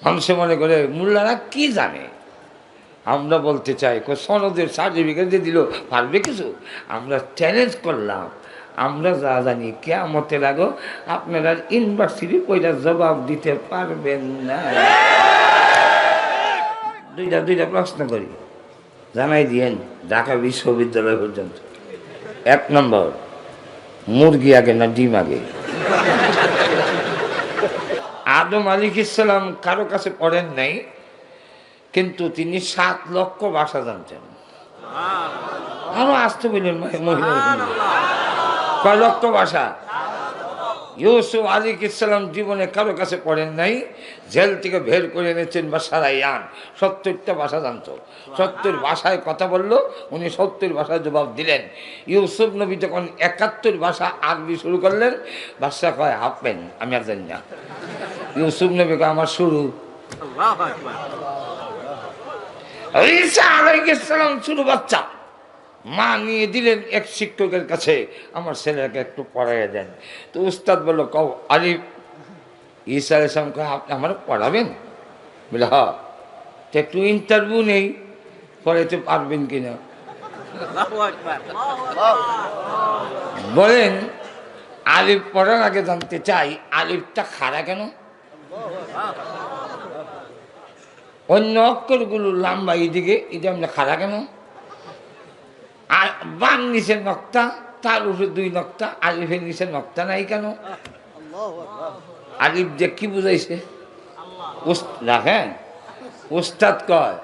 মানুষে মনে করে মোল্লারা কি জানে। আমরা বলতে চাই সনদের সার্টিফিকেট দিয়ে দিল, পারবে কিছু? আমরা চ্যালেঞ্জ করলাম, আমরা যা জানি কিয়ামতের আগে আপনারা ইউনিভার্সিটি কইটা জবাব দিতে পারবেন না। দুইটা প্রশ্ন করি, জানাই দিয়েন ঢাকা বিশ্ববিদ্যালয় পর্যন্ত। 1 নম্বর, মুরগি আগে না ডিম আগে? আদম আলাইহিস সালাম কারো কাছে পড়েন নাই, কিন্তু তিনি 7 লক্ষ ভাষা জানতেন। আরো আসতে বললেন মহিলা, কয় লক্ষ ভাষা? ইউসুফ আলাইহিস সালাম জীবনে কারো কাছে পড়েন নাই, জেল থেকে বের করে এনেছেন বা সারাইয়ান, 70টা ভাষা জানতো। 70 ভাষায় কথা বললো, উনি 70 ভাষায় জবাব দিলেন। ইউসুফ নবী যখন 71 ভাষা আরবি শুরু করলেন, বাদশা কয় হাফেন, আমি আর জানি না। ইউসুফ নবী কয় আমার শুরু। ঈসা আলাইহিস সালাম শুরু বাচ্চা, মা নিয়ে দিলেন এক শিক্ষকের কাছে, আমার ছেলেকে একটু পড়াইয়া দেন। তো উস্তাদ বললো কও আলিফ। ঈসা আলাইহিস সালাম কয় আপনি আমার পড়াবেন? বলে হ্যাঁ। তো একটু ইন্টারভিউ নেই, পড়াইতে পারবেন কিনা। বলেন আলিফ পড়ার আগে জানতে চাই আলিফটা খাড়া কেন? অন্য অক্ষরগুলো লম্বা এইদিকে, এটা আমরা খাড়া কেন? আর বাম নিচের নক্তা, তার উপরে 2 নক্তা, আলিফের নিচের নক্তা নাই কেন? আলিফ যে কি বুঝাইছে? দেখেন উস্তাদ কয়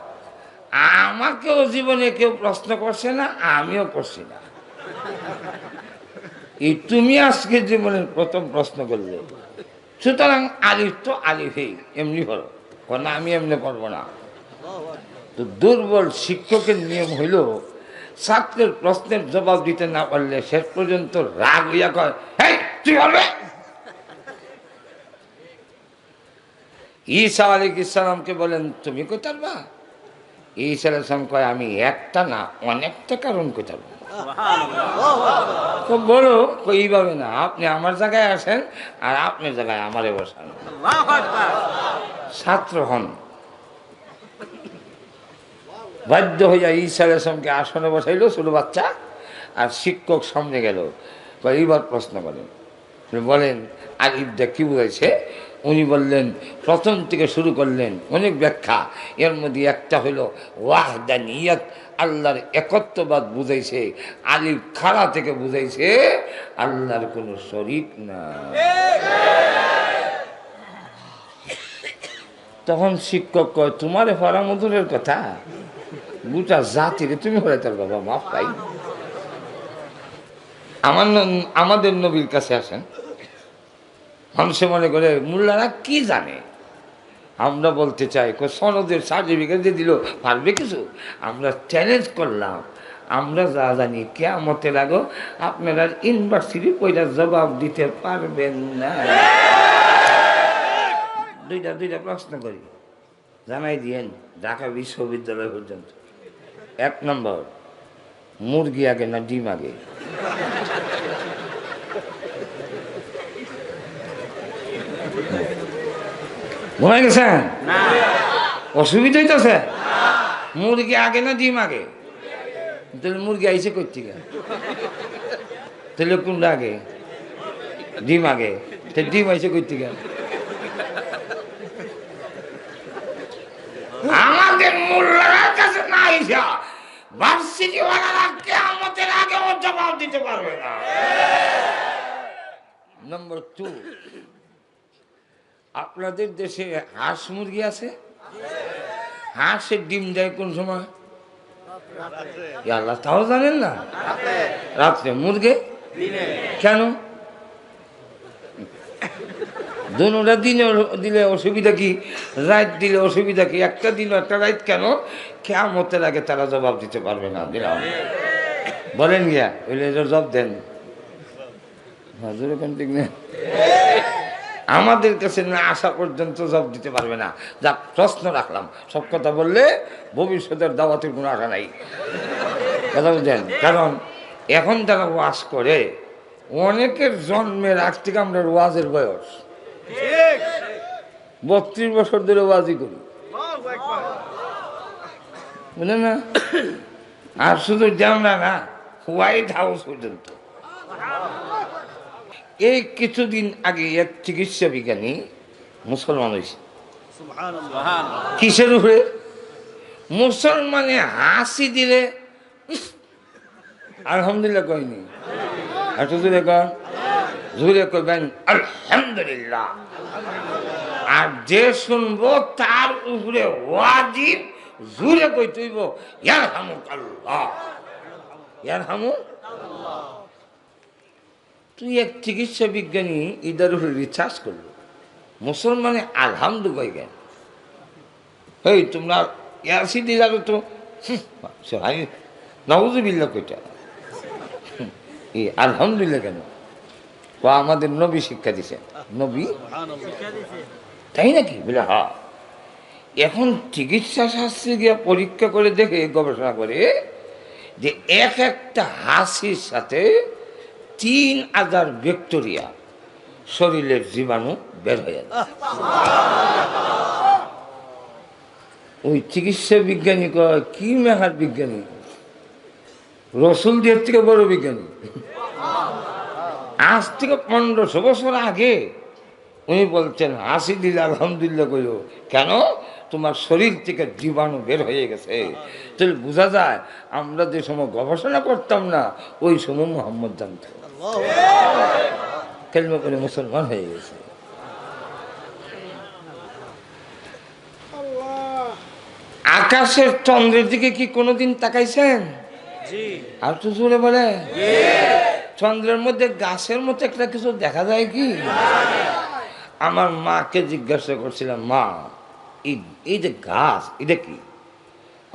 আমাকেও জীবনে কেউ প্রশ্ন করছে না, আমিও করছি না, এই তুমি আজকে জীবনের প্রথম প্রশ্ন করলে। সুতরাং আলিফ তো আলিফেই, এমনি পড়ো। না আমি এমনি পড়বো না। তো দুর্বল শিক্ষকের নিয়ম হইল ছাত্রের প্রশ্নের জবাব দিতে না পারলে শেষ পর্যন্ত রাগ হইয়া কয় হেই তুই বলবে। ঈসা আলাইহিস সালামকে বলেন তুমি কই পারবা? ঈসা আলাইহিস সালাম কয় আমি একটা না অনেকটা কারণ কই পারবো। খুব বড় এইভাবে না, আপনি আমার জায়গায় আসেন আর আপনার জায়গায় আমারে বসান, ছাত্র হন। বাধ্য হইয়া ঈসা আলাইহিস সালামকে আসনে বসাইল ছোট বাচ্চা, আর শিক্ষক সামনে গেল, এইবার প্রশ্ন করেন, বলেন আলিফটা কি বুঝাইছে? উনি বললেন, প্রথম থেকে শুরু করলেন অনেক ব্যাখ্যা, এর মধ্যে একটা হইল ওয়াহদানিয়ত, আল্লাহর একত্ববাদ বুঝাইছে। আলিফ খাড়া থেকে বুঝাইছে আল্লাহর কোনো শরীক না। তখন শিক্ষক কয় তোমারে ফরামধুরের কথা, গোটা জাতিকে তুমি হলে তার বাবা মাফ পাই। আমাদের নবীর কাছে আসেন, মানুষে মনে করে মোল্লারা কি জানে। আমরা বলতে চাই সনদের সার্টিফিকেট দিয়ে দিল, পারবে কিছু? আমরা চ্যালেঞ্জ করলাম, আমরা যা জানি কিয়ামতের আগে আপনারা ইউনিভার্সিটি কইটা জবাব দিতে পারবেন না। দুইটা প্রশ্ন করি, জানাই দিয়েন ঢাকা বিশ্ববিদ্যালয় পর্যন্ত। 1 নম্বর, মুরগি আগে না ডিম আগে? ঘুমাই গেছেন? অসুবিধা হইতেছে? মুরগি আগে না ডিম আগে? তাহলে মুরগি আইসে করছি গা, তাহলে কোনটা আগে? ডিম আগে। ডিম আইসে করছি গা। আমাদের মোল্লার কাছে না আইসা ভার্সিটি ওয়ালারা কিয়ামতের আগে ও জবাব দিতে পারবে না। নম্বর 2, আপনাদের দেশে হাঁস মুরগি আছে? হাঁসের ডিম দেয় কোন সময়? আল্লাহ তাও জানেন না? রাত্রে। মুরগে কেন? দুটা দিনে দিলে অসুবিধা কি, রাত দিলে অসুবিধা কি? একটা দিন একটা রাত কেন? কিয়ামতের আগে তারা জবাব দিতে পারবে না। দিলাম বলেন গিয়া ওইলে জবাব দেন। ঠিক না? আমাদের কাছে না আসা পর্যন্ত জবাব দিতে পারবে না। যা প্রশ্ন রাখলাম, সব কথা বললে ভবিষ্যতের দাওয়াতের কোনো আশা নাই। কথা বুঝলেন? কারণ এখন যারা ওয়াজ করে, অনেকের জন্মের আগ থেকে আমরা ওয়াজের বয়স, 32 বছর ধরে ওয়াজি করি, বুঝলেন না? আর শুধু জানা না, হোয়াইট হাউস পর্যন্ত। এই কিছুদিন আগে এক চিকিৎসা বিজ্ঞানী মুসলমান হয়েছে। কিসের উপরে? মুসলমানে হাসি দিলে আলহামদুলিল্লাহ কয়নি, এত জোরে কন, জোরে কইবেন আলহামদুলিল্লাহ। আর যে শুনবো তার উপরে ওয়াজিব জোরে কইতে হইব ইয়ারহামুকাল্লাহ, ইয়ারহামুকাল্লাহ। তুই এক চিকিৎসা বিজ্ঞানী ইদার উপরে রিসার্চ করলো, মুসলমানে আলহামদু কই গেল। এই তোমরা ইয়াসি দিলা তো নাউজুবিল্লাহ কইটা, এই আলহামদুলিল্লাহ কেন? ও আমাদের নবী শিক্ষা দিছে, নবী তাই নাকি? বলে হ্যাঁ। এখন চিকিৎসা শাস্ত্রে গিয়ে পরীক্ষা করে দেখে, গবেষণা করে যে একটা হাসির সাথে 3000 ব্যাকটেরিয়া শরীরের জীবাণু বের হয়ে যায়। ওই চিকিৎসা বিজ্ঞানী কয় কি মেহার বিজ্ঞানী, রসুল দিয়ে থেকে বড় বিজ্ঞানী। আজ থেকে 1500 বছর আগে উনি বলছেন হাসি দিলে আলহামদুলিল্লাহ কইল কেন? তোমার শরীর থেকে জীবাণু বের হয়ে গেছে। তাহলে বোঝা যায় আমরা যে সময় গবেষণা করতাম না, ওই সময় মোহাম্মদ জানত, কালিমা করে মুসলমান হয়ে গেছে। আকাশের চন্দ্রের দিকে কি কোনোদিন তাকাইছেন? আর তো জোরে বলে, চন্দ্রের মধ্যে গাছের মতো একটা কিছু দেখা যায় কি? আমার মাকে জিজ্ঞাসা করছিলাম, মা এই যে গাছ এটা কি?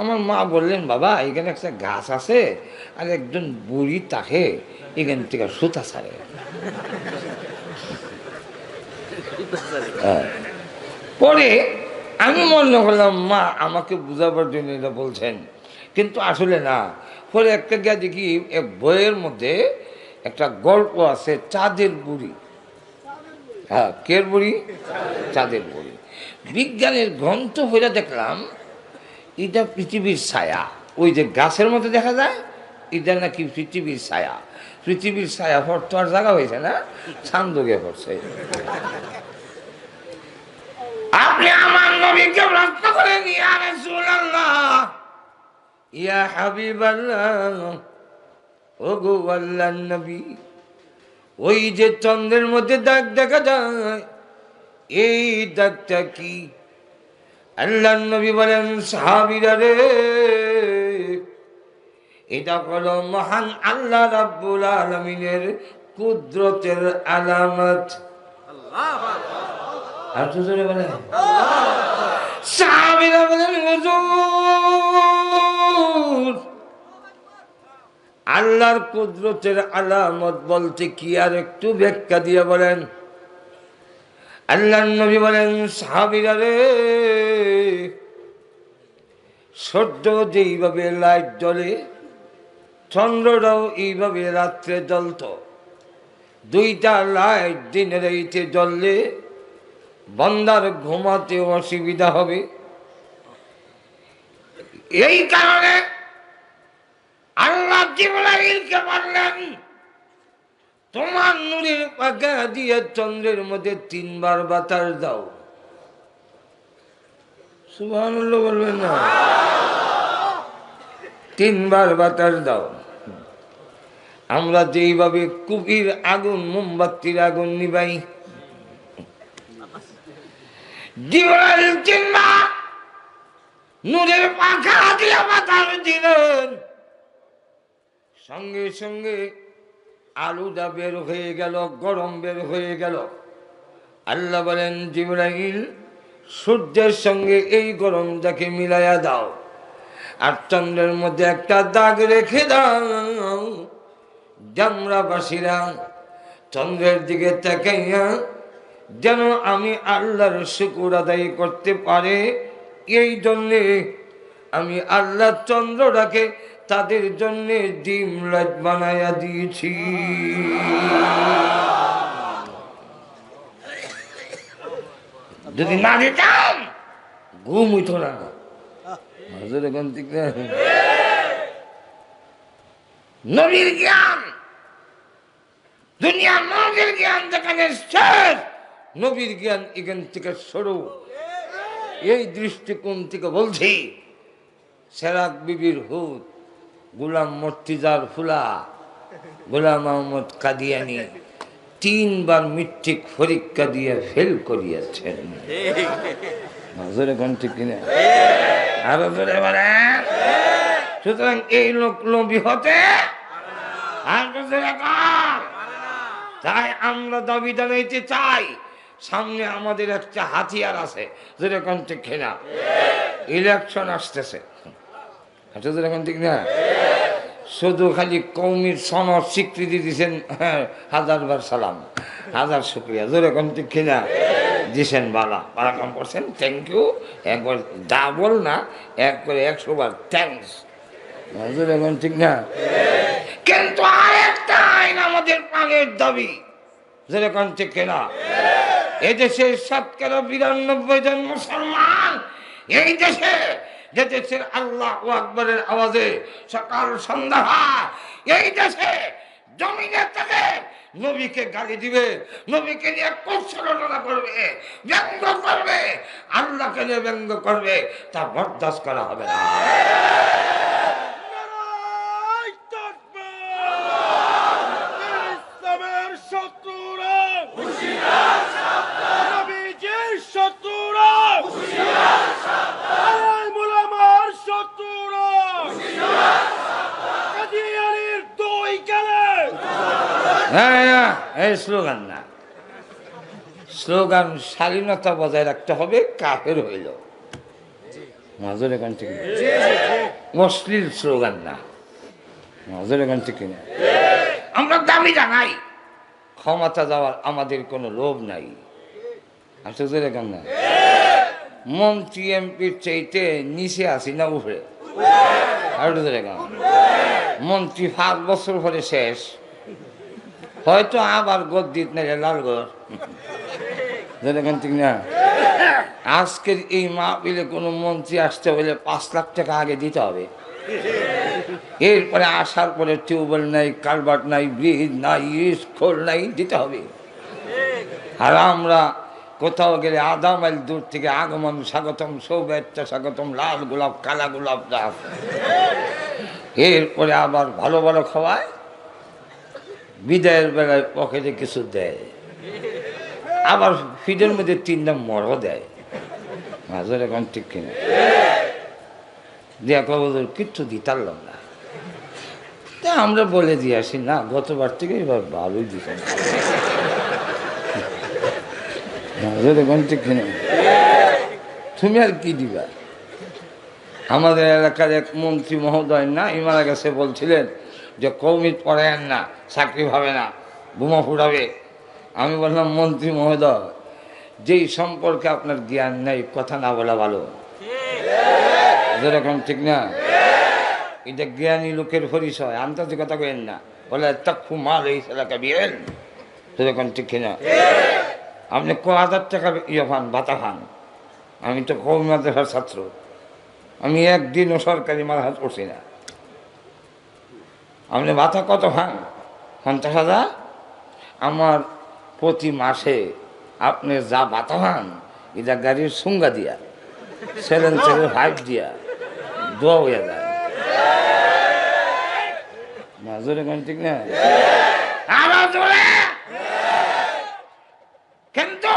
আমার মা বললেন, বাবা এখানে একটা গাছ আছে, আর একজন বুড়ি তাকে এখান থেকে সুতা ছাড়ে। পরে আমি মনে করলাম মা আমাকে বুঝাবার জন্য এটা বলছেন, কিন্তু আসলে না। পরে একটা গিয়া দেখি এক বইয়ের মধ্যে একটা গল্প আছে, চাঁদের বুড়ি। হ্যাঁ, কের বুড়ি? চাঁদের বুড়ি। বিজ্ঞানের গ্রন্থ হইলে দেখলাম এটা পৃথিবীর ছায়া। ওই যে গাছের মধ্যে দেখা যায়, এটা নাকি পৃথিবীর ছায়া। পৃথিবীর ছায়া পড়তো আর জায়গা হয়েছে না, ছান্দকে পড়ছে। আপনি আমার নবীকে প্রশ্ন করেন, ইয়া রাসূলুল্লাহ, ইয়া হাবিবাল্লাহ, ওগো আল্লাহর নবী, ওই যে চন্দ্রের মধ্যে দাগ দেখা যায়, এই দাগটা কি? আল্লাহর নবী বলেন, সাহাবীরা রে, এটা হলো মহান আল্লাহ রাব্বুল আলামিনের কুদরতের আলামত। আর তো জোরে বলে। সাহাবীরা বলেন, হুজুর আল্লাহর কুদরতের আলামত বলতে কি, আর একটু ব্যাখ্যা দিয়ে বলেন। আল্লাহর নবী বলেন, সাহাবীরা রে, সূর্য যেইভাবে লাইট জ্বলে, চন্দ্রটাও এইভাবে রাত্রে জ্বলত। দুইটা লাইট দিনের রাইতে জ্বললে বান্দার ঘুমাতে অসুবিধা হবে। এই কারণে আল্লাহ জিবরাইলকে বললেন, তোমার নূরের পাখা দিয়ে চন্দ্রের মধ্যে 3 বার বাতাস দাও। সুবহানাল্লাহ বলবেন না? 3 বার বাতাস দাও। আমরা যেইভাবে কুপির আগুন, মোমবাতির আগুন নিবাই, জিবরাইল 3 বার নূরের পাখা দিয়ে বাতাস দিলেন। সঙ্গে সঙ্গে আলুটা বের হয়ে গেল, গরম বের হয়ে গেল। আল্লাহ বলেন, জিবরাইল সূর্যের সঙ্গে এই গরমটাকে মিলাইয়া দাও, আর চন্দ্রের মধ্যে একটা দাগ রেখে দাও। জামরাবাসীরা চন্দ্রের দিকে তাকাইয়া যেন আমি আল্লাহর শুকর আদায় করতে পারে, এই জন্যে আমি আল্লাহ চন্দ্রটাকে তাদের জন্য ডিম লাইট বানাইয়া দিয়েছি। যদি না দিতাম ঘুম হইত না। এখন ঠিক না? নবীর জ্ঞান, দুনিয়ার মানুষের জ্ঞান যেখানে শেষ, নবীর জ্ঞান এখান থেকে শুরু। এই দৃষ্টিকোণ থেকে বলছি, সেরাক বিবির হুদ, গোলাম মর্তিজার ফুলা, গোলাম মোহাম্মদ কাদিয়ানি 3 বার মেট্রিক পরীক্ষা দিয়ে ফেল করিয়াছেন। এখন ঠিক কিনা? আরো জোরে বলেন। সুতরাং এই লোক নবী হতে তাই আমরা দাবি জানাইতে চাই, সামনে আমাদের একটা হাতিয়ার আছে, যেরকম ঠিক কিনা? ইলেকশন আসতেছে, যেরকম ঠিক না? শুধু খালি কৌমির সনদ স্বীকৃতি দিচ্ছেন, 1000 বার সালাম, 1000 শুক্রিয়া, যেরকম ঠিক কিনা? দিছেন, বালা বালাকাম করছেন, থ্যাংক ইউ। একবার ডাবল না, একবারে 100 বার থ্যাংকস, যেরকম ঠিক না? কিন্তু আরেকটা আইন আমাদের প্রাণের দাবি, যেরকম ঠিক কিনা? এদেশে 92% জন মুসলমান, এই দেশে যে দেশের আল্লাহু আকবারের আওয়াজে সকাল সন্ধ্যা, এই দেশে জমিনে থেকে নবীকে গালি দিবে, নবীকে নিয়ে কুৎসরচনা করবে, ব্যঙ্গ করবে, আল্লাহকে নিয়ে ব্যঙ্গ করবে, তা বরদাস্ত করা হবে না। এই স্লোগান না, স্লোগান শালীনতা বজায় রাখতে হবে, কাফের হইল মাজর এখান থেকে, অশ্লীল স্লোগান না, মাজর এখান থেকে না। আমরা দাবি জানাই, ক্ষমতা যাওয়ার আমাদের কোনো লোভ নাই, আসলে এখান না। মন্ত্রী এমপির চাইতে নিচে আসি না উপরে, আর মন্ত্রী 5 বছর পরে শেষ, হয়তো আবার গদ্দিত নেই লালগড়, যেরকম ঠিক না? আজকের এই মাহফিলে কোনো মন্ত্রী আসতে হলে 5 লাখ টাকা আগে দিতে হবে, এরপরে আসার পরে টিউবওয়েল নাই, কালভার্ট নাই, ব্রিজ নাই, স্কুল নাই, দিতে হবে। আর আমরা কোথাও গেলে আধা মাইল দূর থেকে আগমন স্বাগতম, সৌভাগ্য স্বাগতম, লাল গোলাপ, কালা গোলাপ দাস, এরপরে আবার ভালো ভালো খাওয়ায়, বিদায়ের বেলায় পকেটে কিছু দেয়, আবার ফিডের মধ্যে 3টা মরও দেয়, মাঝের এখন ঠিক কিনা? দিয়া কবর কিচ্ছু দিতারলাম না, তা আমরা বলে দিয়ে আসি, না গতবার থেকে এবার ভালোই দিতাম, মাঝের এখন ঠিক কিনা? তুমি আর কি দিবা? আমাদের এলাকার এক মন্ত্রী মহোদয় না মারা গেছে, বলছিলেন যে কৌমিদ পড়ায়েন না, চাকরি হবে না, বোমা ফুটাবে। আমি বললাম, মন্ত্রী মহোদয়, যেই সম্পর্কে আপনার জ্ঞান নেই, কথা না বলা ভালো, যেরকম ঠিক না? এটা জ্ঞানী লোকের পরিচয়, আন্তর্জাতিকতা কেন না, বলে তাকফু মাল এই এলাকা বিয়েন, সেরকম ঠিক কিনা? আপনি 1000 টাকা ইয়ে পান, ভাতা পান, আমি তো কৌমি মাদ্রাসার ছাত্র, আমি একদিনও সরকারি মাদ্রাসা করছি না। আপনি ভাতা কত পান? 50,000। আমার প্রতি মাসে আপনি যা ভাতা পান, এটা গাড়ির সুঙ্গা দিয়া, 775 দিয়া দোয়া হয়ে যায়, মাজরে কোন ঠিক না? কিন্তু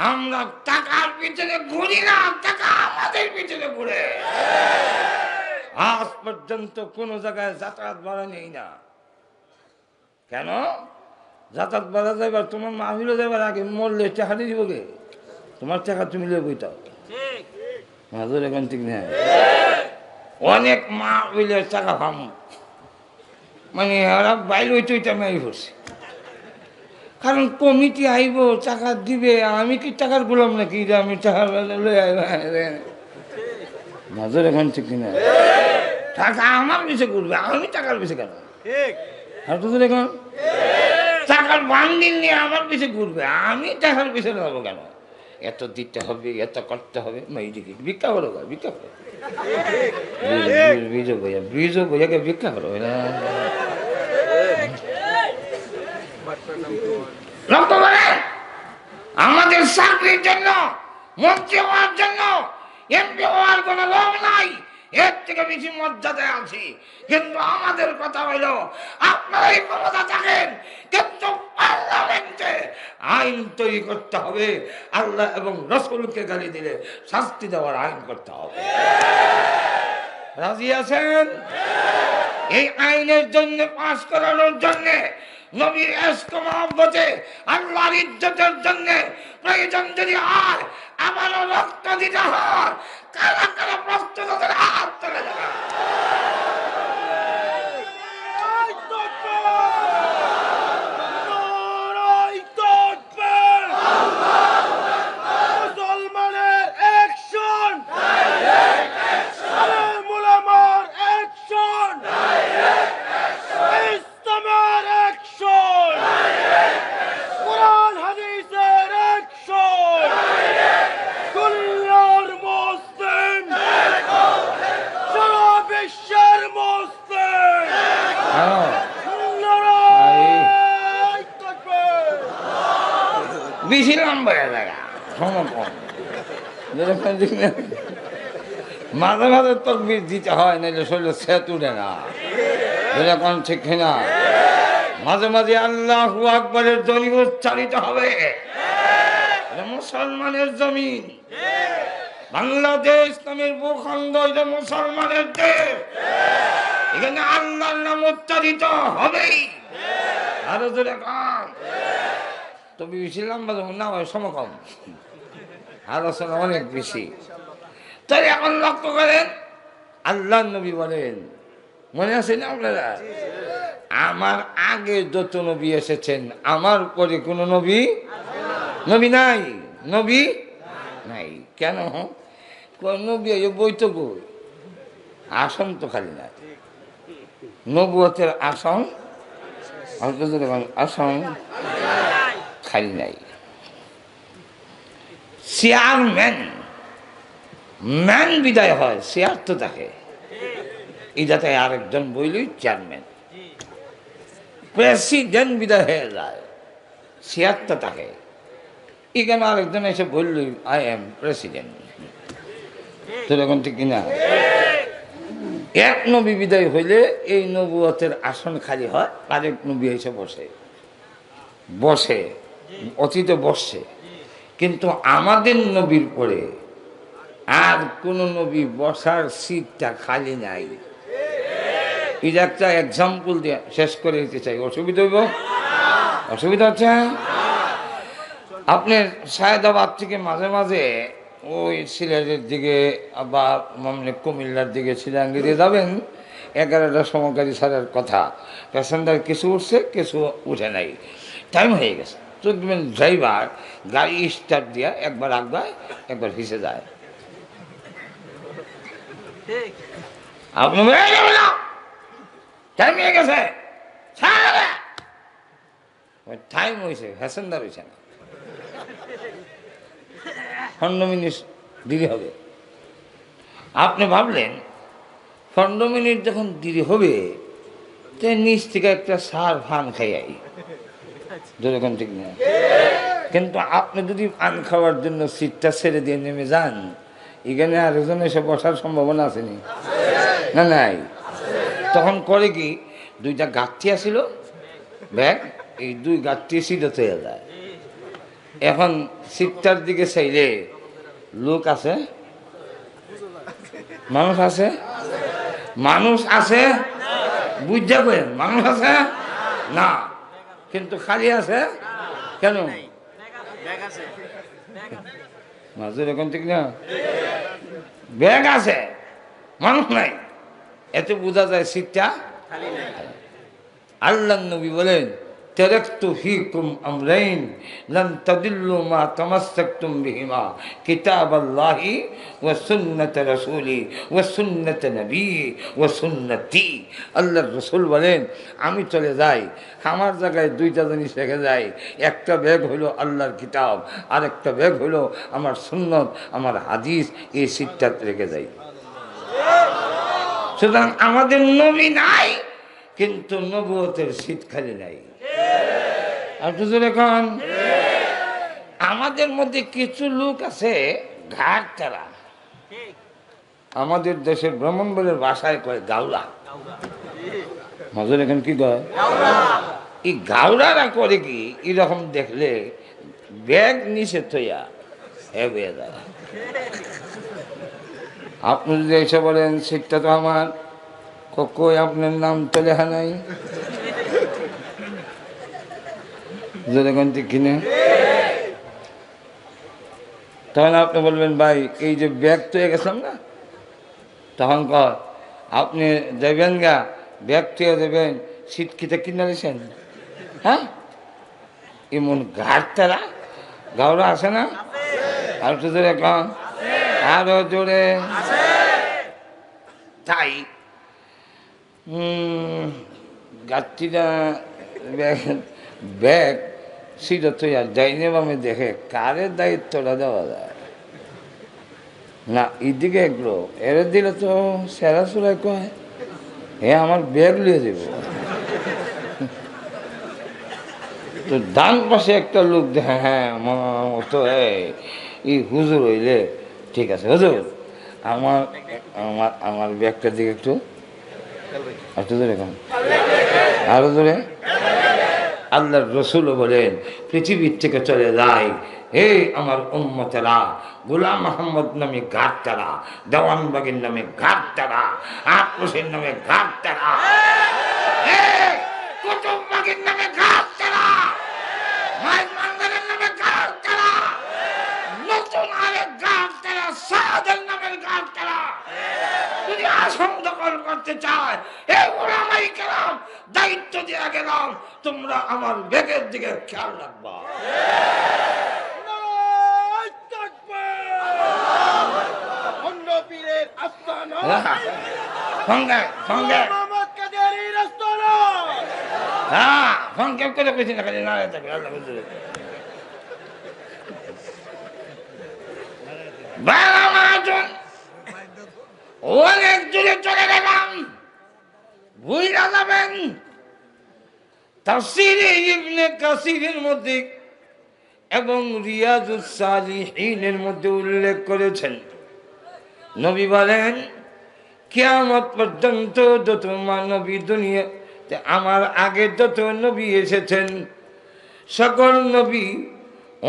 আমরা টাকার পিছনে ঘুরি না, টাকা আমাদের পিছনে ঘুরে। আজ পর্যন্ত কোন জায়গায় যাতায়াত ভাড়া নেই না। কেন? যাতায়াত ভাড়া যাইবার, তোমার মাহফিলে যাইবার আগে মরলে টাকা দিয়ে দিব গে, তোমার টাকা তুমি লেবই তাও, মাজর এখন ঠিক না? অনেক মাহফিলের টাকা পাম, মানে ওরা বাইরে হইতে হইতে আমি আই পড়ছি, কারণ কমিটি আইব, টাকা দিবে, আমি কি টাকার গোলাম নাকি যে আমি টাকা মাজর এখন ঠিক কিনা? টাকা আমার পিছে ঘুরবে, আমি টাকার পিছে কেন? এখন টাকার বান্ডিল নিয়ে আমার পিছে ঘুরবে, আমি টাকার পিছনে যাবো কেন? এত দিতে হবে, এত করতে হবে। এইদিকে ভিক্ষা করো, ভিক্ষা করো, ব্রিজ বইয়াকে ভিক্ষা করো না। লক্ষ্য করেন, আমাদের চাকরির জন্য, মন্ত্রী হওয়ার জন্য, এমপি হওয়ার কোনো লোক নাই, এর থেকে বেশি মর্যাদায় আছি। কিন্তু আমাদের কথা হইলো, আপনারাই ক্ষমতা থাকেন, কিন্তু পার্লামেন্টে আইন তৈরি করতে হবে। আল্লাহ এবং রাসূলকে গালি দিলে শাস্তি দেওয়ার আইন করতে হবে। রাজি আছেন? এই আইনের জন্য, পাশ করানোর জন্য, নবীর ইশক মহব্বতে, আল্লাহর ইজ্জতের জন্য প্রয়োজন যদি হয়, আমারও রক্ত দিতে হয়। কারা কারা প্রস্তুত আছেন? হাত তুলে দেবেন। বেশি লম্বা জায়গা মাঝে মাঝে তকবির দিতে হয়, নাহলে শরীরে সেত উঠে না। যেরকম ঠিক না, মাঝে মাঝে আল্লাহু আকবারের ধ্বনি উচ্চারিত হবে। মুসলমানের জমিন বাংলাদেশ নামের ভূখণ্ড, এটা মুসলমানের দেশ। এখানে আল্লাহর নাম উচ্চারিত হবেই। আরো জোরে কান। তবে বেশি লম্বা যখন না হয় সমকম, আলোচনা অনেক বেশি। তাই এখন লক্ষ্য করেন, আল্লাহ নবী বলেন, মনে আছে না আপনারা, আমার আগে যত নবী এসেছেন, আমার পরে কোনো নবী নাই, নবী নাই। কেন? নবী বই তো বই, আসন তো খালি নাই। নবুয়তের আসন, আসন খালি নাই। চেয়ারম্যান, ম্যান বিদায় হয়, চেয়ার তো থাকে। এটাতে আরেকজন বইলই চেয়ারম্যান। প্রেসিডেন্ট বিদায় হয়ে যায়, চেয়ার তো থাকে। এখানে আরেকজন এসে বললই আই এম প্রেসিডেন্ট। তো এখন ঠিক কিনা? এক নবী বিদায় হইলে এই নবুয়তের আসন খালি হয়, আরেক নবী এসে বসে, অতীতে বসছে। কিন্তু আমাদের নবীর পরে আর কোন নবী বসার সিটটা খালি নাই। এই যে একটা এক্সাম্পল দিয়ে শেষ করে দিতে চাই। অসুবিধা হইব? অসুবিধা হচ্ছে? আপনার সায়েদাবাদ থেকে মাঝে মাঝে ওই সিলেটের দিকে বা কুমিল্লার দিকে সিলাঙ্গিতে যাবেন, 11টার সময় গাড়ি ছাড়ার কথা, প্যাসেঞ্জার কিছু উঠছে, কিছু উঠে নাই, টাইম হয়ে গেছে। তো দেখবেন ড্রাইভার গাড়ি স্টার্ট দিয়া একবার আগবায়, একবার হিসে যায়। আপনি টাইম হয়ে গেছে, টাইম হয়েছে, প্যাসেঞ্জার হয়েছে না, 15 মিনিট দেরি হবে। আপনি ভাবলেন 15 মিনিট যখন দেরি হবে, তো নিচ থেকে একটা সার ফান খাইয়াই, যেরকম ঠিক না। কিন্তু আপনি যদি পান খাওয়ার জন্য সিটটা ছেড়ে দিয়ে নেমে যান, এখানে আরেকজন এসে বসার সম্ভাবনা আসেনি না? নাই। তখন করে কি, 2টা গাঠি আসিল ব্যাগ, এই 2 গাঠি সিটে চলে যায়। এখন সিটটার দিকে চাইলে লোক আছে, মানুষ আছে, মানুষ আছে, বুঝতে পারেন, মানুষ আছে না, কিন্তু খালি আছে। কেন? মাঝে এরকম ঠিক না, ব্যাগ আছে, মানুষ নাই, এতে বোঝা যায় সিটটা। আল্লাহ নবী বলেন, تركت فيكم أمرين لن تضلوا ما تمسكتم بهما كتاب الله وسنة رسولي وسنة نبي وسنتي আল্লাহর রাসূল বলেন আমি চলে যাই আমার জায়গায় দুইটা জিনিস রেখে যাই একটা ব্যাগ হলো আল্লাহর কিতাব আর একটা ব্যাগ হলো আমার সুন্নত আমার হাদিস এই সিটটা রেখে যাই সুতরাং আমাদের নবী নাই কিন্তু নবুয়তের সিট খালি নাই আর এখন আমাদের মধ্যে কিছু লোক আছে ঘাট তারা আমাদের দেশের ব্রাহ্মণবাড়ির ভাষায় কয় গাওলা মজুর এখন কি কয় এই গাওলারা করে কি এরকম দেখলে ব্যাগ নিচে থইয়া হেবে যায় আপনি যদি এসে বলেন সিটটা তো আমার কই আপনার নাম তো লেখা নাই কিনে তখন আপনি বলবেন ভাই এই যে ব্যাগ তো গেছিলাম না তখন কর আপনি দেবেন গা ব্যাগ তুই দেবেন সিট কিতে কিনে দিয়েছেন হ্যাঁ এমন ঘাট তারা গাওরা আছে না আর একটু জোরে কন আরো জোরে তাই গাছটিটা ব্যাগ সিটা তো আর যাইনি আমি দেখে কারের দায়িত্বটা দেওয়া যায় না এদিকে এগুলো এর দিলে তো সেরা সুরাই কয় আমার ব্যাগ লিয়ে দেব তো ডান পাশে একটা লোক দেখে হ্যাঁ তো এই হুজুর হইলে ঠিক আছে হুজুর আমার আমার আমার ব্যাগটার দিকে একটু একটু ধরে এখন আরো ধরে আল্লাহর রাসূলও বলেন পৃথিবীর থেকে চলে যায় হে আমার উম্মতেরা গোলাম মোহাম্মদ নামে ঘাট তারা দেওয়ানবাগের নামে ঘাট তারা আক্রোশের নামে ঘাট তারা কুতুববাগের নামে ঘাট তারা মাইজমান্দারের নামে ঘাট তারা নতুন আরেক ঘাট তারা সাদের নামের ঘাট তারা যদি আসন দখল করতে চায় হে ওলামাই কেরাম দায়িত্ব দিয়ে গেলাম তোমরা আমার ব্যাগের দিকে খেয়াল রাখবা অনেক দূরে চলে গেলাম ভুইলা যাবেন তাফসীরে ইবনে কাসীরের মধ্যে এবং রিয়াজুস সালিহিনের মধ্যে উল্লেখ করেছেন নবী বলেন কিয়ামত পর্যন্ত যত নবী দুনিয়াতে আমার আগে যত নবী এসেছেন সকল নবী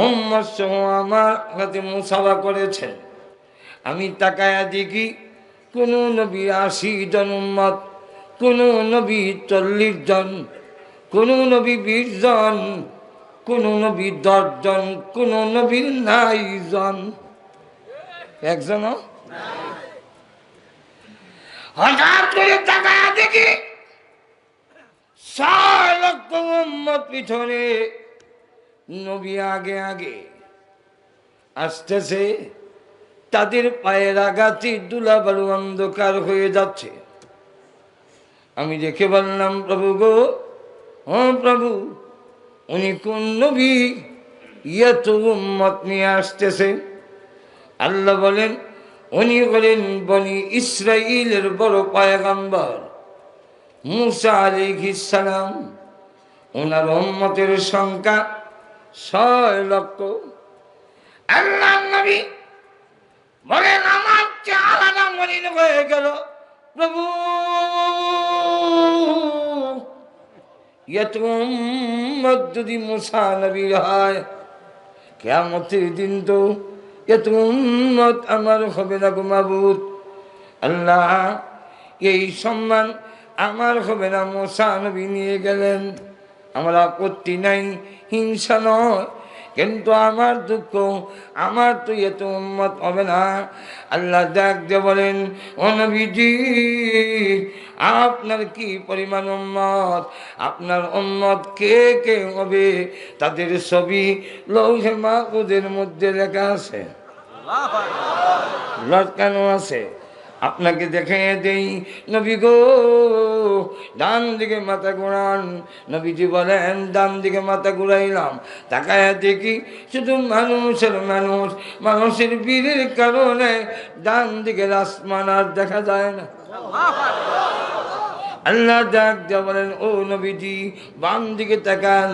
উম্মত সহ আমার সাথে মুসাফা করেছেন আমি তাকায়া দেখি কোন নবী 80 জন উম্মত কোন নবী 40 জন কোন নবী 20 জন কোন নবী 10 জন কোন নবীর নাই জন একজন হঠাৎ করে তাকায়া দেখি 6 লক্ষ উম্মত পিছনে নবী আগে আগে আসতেছে তাদের পায়ের আঘাতে ধুলাবালু অন্ধকার হয়ে যাচ্ছে আমি দেখে বললাম প্রভু গো ও প্রভু উনি কোন নবী এত উম্মত নিয়ে আসতেছে আল্লাহ বলেন উনি হলেন বনি ইসরাইলের বড় পয়গম্বর মুসা আলাইহিস সালাম ওনার উম্মতের সংখ্যা 6 লক্ষ আল্লাহ নবী বলেন আমার চেয়ে আলাদা মলিন হয়ে গেল প্রভু এত উম্মত যদি মুসা নবীর হয় কিয়ামতের দিন তো এত উম্মত আমার হবে না গো মাবুদ আল্লাহ এই সম্মান আমার হবে না মুসা নবী নিয়ে গেলেন আমার আপত্তি নাই হিংসা নয় কিন্তু আমার দুঃখ, আমার তো এত উম্মত হবে না। আল্লাহ ডাক দিয়ে বলেন, ও নবীজি, আপনার কি পরিমাণ উম্মত, আপনার উম্মত কে কে হবে তাদের ছবি লৌহে মাহফুজের মধ্যে লেখা আছে। লটকানো আছে। আপনাকে দেখে দেই, নবী গো ডান দিকে মাথা ঘোরান। নবীজি বলেন ডান দিকে মাথা ঘুরাইলাম, তাকায় দেখি শুধু মানুষের মানুষ, মানুষের ভিড়ের কারণে ডান দিকের আসমান আর দেখা যায় না। আল্লাহ ডাক দিয়া বলেন, ও নবীজি বাম দিকে তাকান।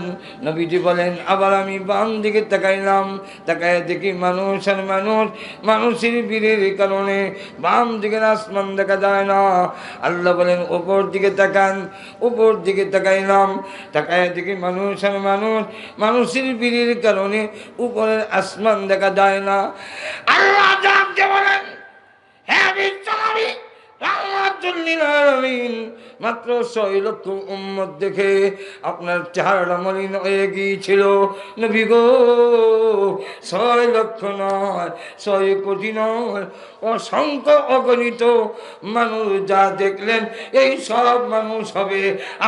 নবীজি বলেন আবার আমি বাম দিকে তাকাইলাম, তাকায় দেখি মানুষ আর মানুষ, মানুষের ভিড়ের কারণে বাম দিকের আসমান দেখা যায় না। আল্লাহ বলেন উপর দিকে তাকান, উপর দিকে তাকাইলাম, তাকায় দেখি মানুষ আর মানুষ, মানুষের ভিড়ের কারণে উপরের আসমান দেখা যায় না। আল্লাহ ডাক দিয়া বলেন, হ্যাঁ বিশ্বনবী রাহমাতুল্লিল আলামিন, মাত্র 6 লক্ষ উম্মত দেখে আপনার চেহারা মলিন হয়ে গিয়েছিল। নবী গো 6 লক্ষ নয়, 6 কোটি নয়, অসংখ্য অগণিত মানুষ যা দেখলেন এই সব মানুষ হবে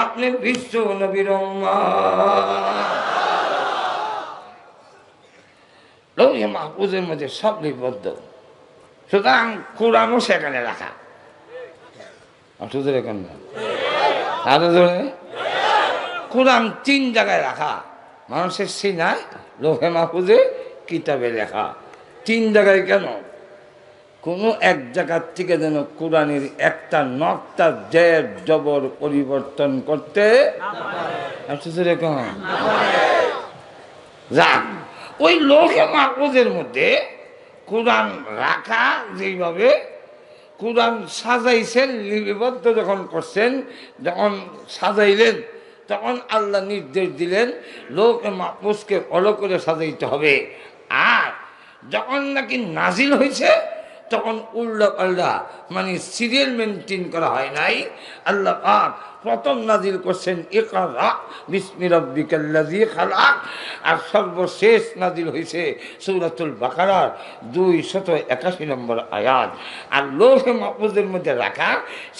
আপনি বিশ্ব নবীর উম্মত। লৌহে মাহফুজের মধ্যে সব লিপিবদ্ধ, সুতরাং কোরআনও সেখানে রাখা। কোরআন 3 জায়গায় রাখা, মানুষের সিনায়, লৌহে মাহফুজে, কিতাবে লেখা। 3 জায়গায় কেন? কোনো এক জায়গার থেকে যেন কোরআনের একটা নক্তা জের জবর পরিবর্তন করতে যাক। ওই লৌহে মাহফুজের মধ্যে কোরআন রাখা, যেইভাবে কোরআন সাজাইছেন, লিপিবদ্ধ যখন করছেন, যখন সাজাইলেন, তখন আল্লাহ নির্দেশ দিলেন লৌহে মাহফুজকে ফলো করে সাজাইতে হবে। আর যখন নাকি নাজিল হয়েছে তখন উল্টা পাল্টা, মানে সিরিয়াল মেনটেন করা হয় নাই। আল্লাহ পাক প্রথম নাজিল করছেন ইকরা বিসমি রাব্বিকাল্লাযী খালাক, আর সর্বশেষ নাজিল হয়েছে সূরাতুল বাকারার 281 নম্বর আয়াত। আর লৌহে মাহফুজের মধ্যে রাখা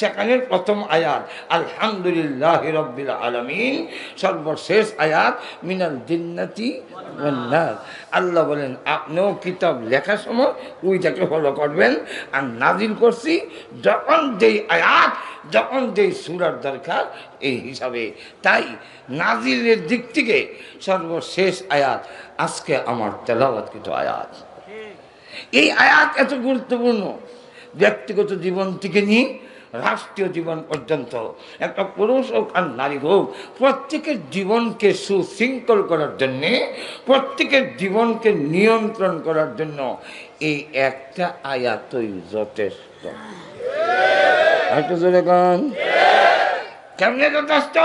সেখানের প্রথম আয়াত আলহামদুলিল্লাহি রাব্বিল আলামিন, সর্বশেষ আয়াত মিনাল জিন্নাতি ওয়ান নাস। আল্লাহ বলেন আপনিও কিতাব লেখার সময় ওইটাকে ফলো করবেন। আর নাজিল করছি যখন যেই আয়াত, যখন যেই সূরার দরকার, এই হিসাবে। তাই নাজিলের দিক থেকে সর্বশেষ আয়াত আজকে আমার তেলাওয়াতকৃত আয়াত। এই আয়াত এত গুরুত্বপূর্ণ, ব্যক্তিগত জীবন থেকে নিয়ে রাষ্ট্রীয় জীবন পর্যন্ত, একটা পুরুষ হোক আর নারী হোক, প্রত্যেকের জীবনকে সুশৃঙ্খল করার জন্যে, প্রত্যেকের জীবনকে নিয়ন্ত্রণ করার জন্য এই একটা আয়াতই যথেষ্ট। হয়তো জোরে গান কেমনে যথেষ্ট?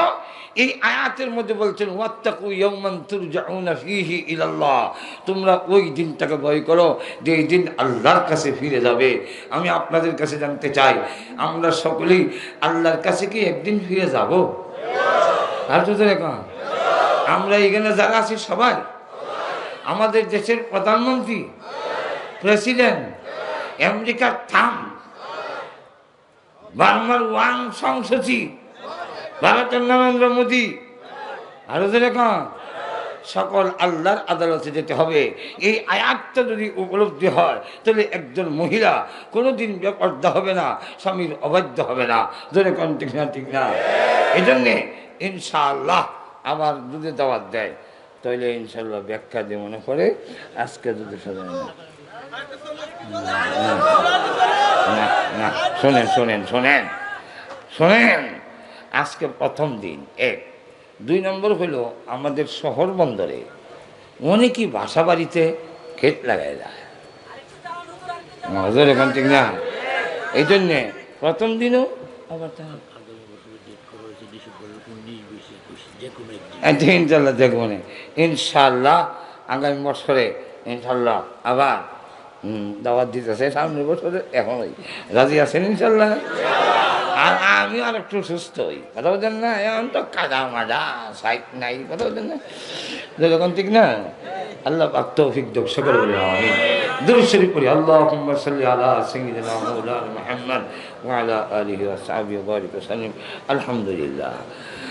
এই আয়াতের মধ্যে বলছেন ওয়াত্তাকু ইয়াওমান তুরজাউনা ফীহি ইলাল্লাহ, তোমরা ওই দিনটাকে ভয় করো যে এই দিন আল্লাহর কাছে ফিরে যাবে। আমি আপনাদের কাছে জানতে চাই, আমরা সকলেই আল্লাহর কাছে কি একদিন ফিরে যাব? আর তো এখন আমরা এখানে যারা আছি সবাই, আমাদের দেশের প্রধানমন্ত্রী, প্রেসিডেন্ট, আমেরিকার থাম, বার্মার ওয়াং সং সচিব, ভারতের নরেন্দ্র মোদী, আরো যেরকম সকল আল্লাহর আদালতে যেতে হবে। এই আয়াতটা যদি উপলব্ধি হয় তাহলে একজন মহিলা কোনোদিন বেপর্দা হবে না, স্বামীর অবাধ্য হবে না। যেরকম ঠিক না, ঠিক না? এই জন্যে ইনশাআল্লাহ আবার যদি দাওয়াত দেয় তাহলে ইনশাআল্লাহ ব্যাখ্যা দিয়ে মনে করে আজকে যদি সাজায় না। শোনেন শোনেন শোনেন শোনেন, আজকে প্রথম দিন। 1, 2 নম্বর হলো আমাদের শহর বন্দরে অনেকই বাসা বাড়িতে ক্ষেত লাগাই যায়, এখন ঠিক না? এই জন্যে প্রথম দিনও আবার ইনশাল্লাহ দেখবো না, ইনশাল্লাহ আগামী বছরে ইনশাল্লাহ আবার দাওয়াত দিতেছে সামনের বছরে। এখন রাজি আছেন ইনশাল্লাহ? আর আমি আর একটু সুস্থ হই, কথা বলছেন না? এখন তো কাদা মাজা সাইট নাই, কথা বলছেন না? যেরকম ঠিক না? আল্লাহ পাক তৌফিক দাও, সকলে বলি আমিন। দুরূদ শরীফ পড়ি, আল্লাহুম্মা সাল্লি আলা সাইয়্যিদিনা মাওলানা মুহাম্মদ ওয়া আলা আলিহি ওয়া সাহবিহি ওয়া বারিক ওয়া সাল্লিম। আলহামদুলিল্লাহ।